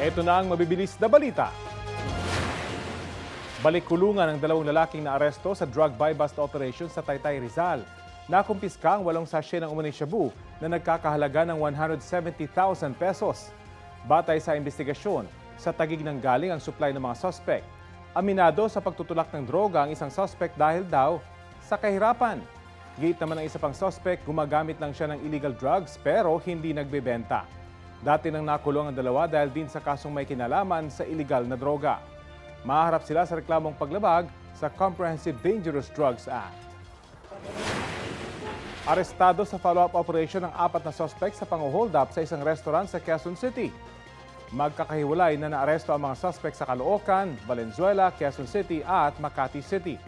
Ito na ang mabibilis na balita. Balik kulungan ang dalawang lalaking naaresto sa drug buy-bust operation sa Taytay, Rizal. Nakumpiska ang 8 sachet ng umano'y shabu na nagkakahalaga ng 170,000 pesos. Batay sa investigasyon, sa Taguig nang galing ang supply ng mga suspect. Aminado sa pagtutulak ng droga ang isang suspect dahil daw sa kahirapan. Giit naman ang isa pang suspect, gumagamit lang siya ng illegal drugs pero hindi nagbebenta. Dati nang nakulong ang dalawa dahil din sa kasong may kinalaman sa illegal na droga. Maharap sila sa reklamong paglabag sa Comprehensive Dangerous Drugs Act. Arestado sa follow-up operation ang 4 na suspect sa pang-hold up sa isang restaurant sa Quezon City. Magkakahiwalay na naaresto ang mga suspect sa Caloocan, Valenzuela, Quezon City at Makati City.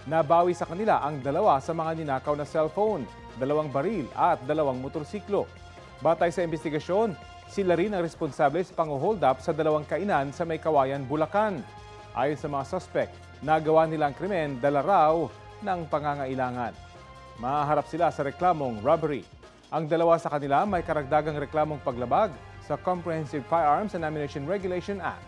Nabawi sa kanila ang 2 sa mga ninakaw na cellphone, 2 baril at 2 motorsiklo. Batay sa investigasyon, sila rin ang responsable sa pang-hold up sa 2 kainan sa May Kawayan, Bulacan. Ayon sa mga suspect, nagawa nilang krimen dala raw ng pangangailangan. Maharap sila sa reklamong robbery. Ang 2 sa kanila may karagdagang reklamong paglabag sa Comprehensive Firearms and Ammunition Regulation Act.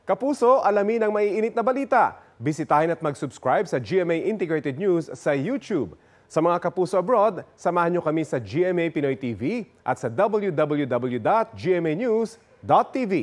Kapuso, alamin ang maiinit na balita. Bisitahin at mag-subscribe sa GMA Integrated News sa YouTube. Sa mga kapuso abroad, samahan niyo kami sa GMA Pinoy TV at sa www.gmanews.tv.